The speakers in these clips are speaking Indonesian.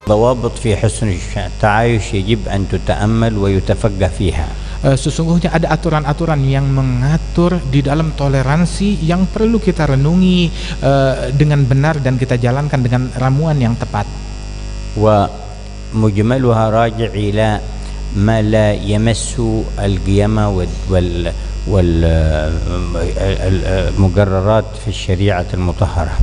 ضوابط في حسن التعايش يجب أن تتأمل ويتفقه فيها. Sesungguhnya ada aturan-aturan yang mengatur di dalam toleransi yang perlu kita renungi dengan benar dan kita jalankan dengan ramuan yang tepat. ومجملها راجع إلى ما لا يمس القيم والمقررات في الشريعة المطهرة.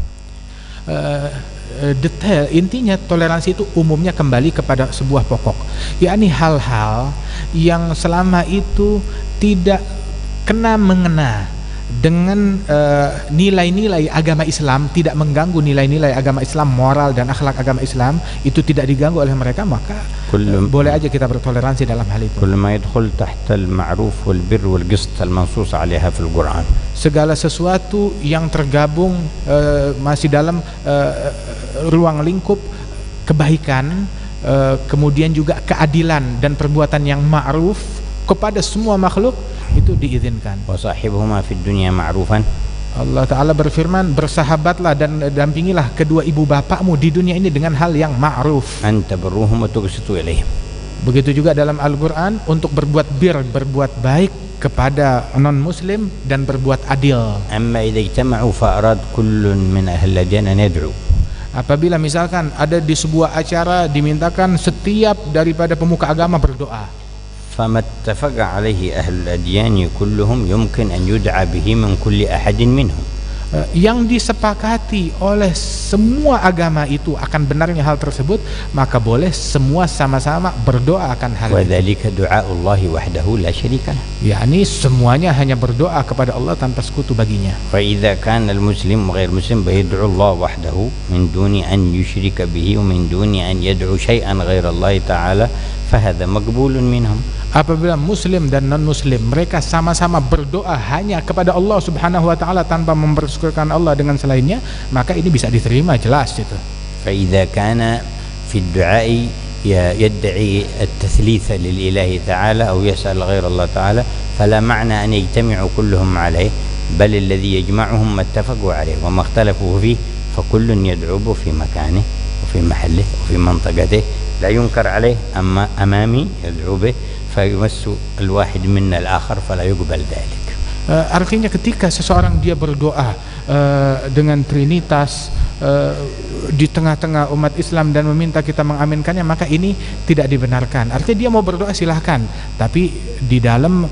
Detail intinya toleransi itu umumnya kembali kepada sebuah pokok, yakni hal-hal yang selama itu tidak kena mengena dengan nilai-nilai agama Islam, tidak mengganggu nilai-nilai agama Islam, moral dan akhlak agama Islam, itu tidak diganggu oleh mereka, maka boleh aja kita bertoleransi dalam hal itu. كل ما يدخل تحت المعروف والبر والقسط المنصوص عليها في القرآن. Segala sesuatu yang tergabung masih dalam ruang lingkup kebaikan, kemudian juga keadilan dan perbuatan yang ma'ruf kepada semua makhluk, itu diizinkan. وصاحبهما في الدنيا معروفا. Allah Ta'ala berfirman, bersahabatlah dan dampingilah kedua ibu bapakmu di dunia ini dengan hal yang ma'ruf. أن تبروهم وتقسطوا إليهم. Begitu juga dalam Al-Quran, untuk berbuat berbuat baik kepada non-muslim dan berbuat adil. أما إذا اجتمعوا فأراد كل من أهل الأديان أن يدعو. Apabila misalkan ada di sebuah acara dimintakan setiap daripada pemuka agama berdoa, فما اتفق عليه أهل الأديان كلهم يمكن أن يدعى به من كل أحد منهم. yang disepakati oleh semua agama itu akan benarnya hal tersebut, maka boleh semua sama-sama berdoa akan hal itu. وذلك دعاء الله وحده لا شريك له. yakni semuanya hanya berdoa kepada Allah tanpa sekutu baginya. فإذا كان المسلم وغير مسلم بيدعو الله وحده من دون أن يشرك به ومن دون أن يدعو شيئا غير الله تعالى فهذا مقبول منهم. Apabila muslim dan non-muslim mereka sama-sama berdoa hanya kepada Allah Subhanahu wa taala tanpa mempersekutukan Allah dengan selainnya, maka ini bisa diterima, jelas itu. فإذا كان في الدعاء يدعي التثليث للإله تعالى أو يسأل غير الله تعالى فلا معنى أن يجتمعوا كلهم عليه، بل الذي يجمعهم ما اتفقوا عليه وما اختلفوا فيه، فكل يدعو في مكانه وفي محله وفي منطقته لا ينكر عليه، أما أمامي يدعو به فيمس الواحد منا الآخر فلا يقبل ذلك. Artinya ketika seseorang dia berdoa dengan trinitas di tengah-tengah umat Islam dan meminta kita mengaminkannya, maka ini tidak dibenarkan. Artinya dia mau berdoa silahkan, tapi di dalam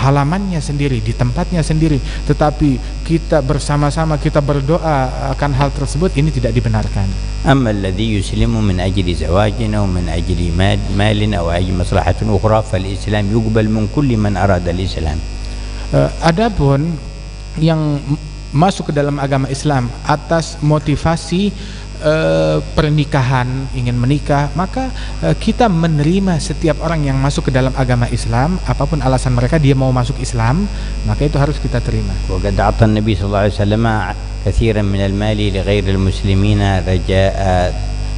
halamannya sendiri, di tempatnya sendiri, tetapi kita bersama-sama kita berdoa akan hal tersebut, ini tidak dibenarkan. أما الذي يسلم من أجل زواجنا ومن أجل مالنا أو أي مصلحة أخرى فالإسلام يقبل من كل من أراد الإسلام. Adapun yang masuk ke dalam agama Islam atas motivasi pernikahan, ingin menikah, maka kita menerima setiap orang yang masuk ke dalam agama Islam, apapun alasan mereka dia mau masuk Islam, maka itu harus kita terima. وقد أعطى النبي صلى الله عليه وسلم كثيرا من المال لغير المسلمين رجاء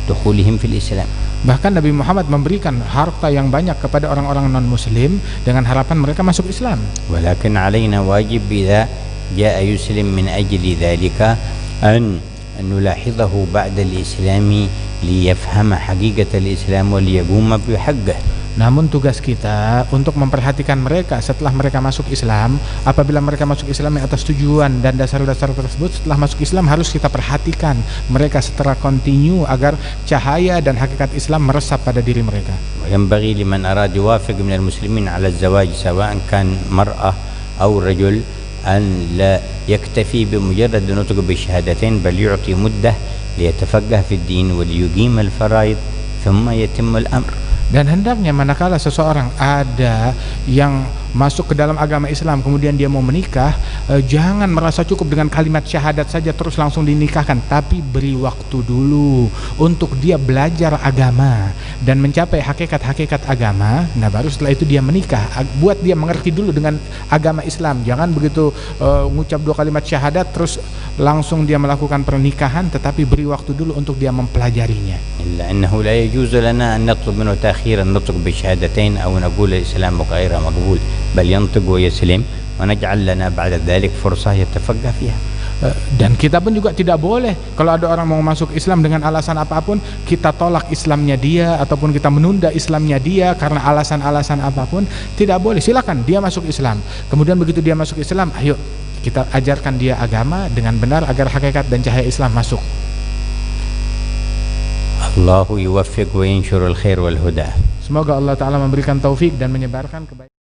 دخولهم في الإسلام. Bahkan Nabi Muhammad memberikan harta yang banyak kepada orang-orang non-muslim dengan harapan mereka masuk Islam. ولكن علينا واجب إذا جاء يسلم من أجل ذلك أن نلاحظه بعد الإسلام ليفهم حقيقة الإسلام وليقوم بحقه. Namun tugas kita untuk memperhatikan mereka setelah mereka masuk Islam. Apabila mereka masuk Islam atas tujuan dan dasar-dasar tersebut, setelah masuk Islam harus kita perhatikan mereka secara kontinu agar cahaya dan hakikat Islam meresap pada diri mereka. وينبغي لمن أراد يوافق من المسلمين على الزواج سواء كان مرأة أو رجل أن لا يكتفي بمجرد نطق بالشهادتين بل يعطي مدة ليتفقه في الدين وليقيم الفرائض ثم يتم الأمر. Dan hendaknya manakala seseorang ada yang masuk ke dalam agama Islam kemudian dia mau menikah, jangan merasa cukup dengan kalimat syahadat saja terus langsung dinikahkan, tapi beri waktu dulu untuk dia belajar agama dan mencapai hakikat-hakikat agama. Nah baru setelah itu dia menikah, buat dia mengerti dulu dengan agama Islam. Jangan begitu mengucap 2 kalimat syahadat terus langsung dia melakukan pernikahan, tetapi beri waktu dulu untuk dia mempelajarinya. إلا أنه لا يجوز لنا أن نطلب منه تأخير النطق بالشهادتين أو نقول الإسلام غير مقبول، بل ينطق ويسلم ونجعل لنا بعد ذلك فرصة يتفقه فيها. Dan kita pun juga tidak boleh kalau ada orang mau masuk Islam dengan alasan apapun, kita tolak Islamnya dia ataupun kita menunda Islamnya dia karena alasan-alasan apapun, tidak boleh. Silakan dia masuk Islam. Kemudian begitu dia masuk Islam, ayo kita ajarkan dia agama dengan benar agar hakikat dan cahaya Islam masuk. Allahu yuwaffiq wa yanshurul khair wal huda. Semoga Allah Ta'ala memberikan taufik dan menyebarkan kebaikan.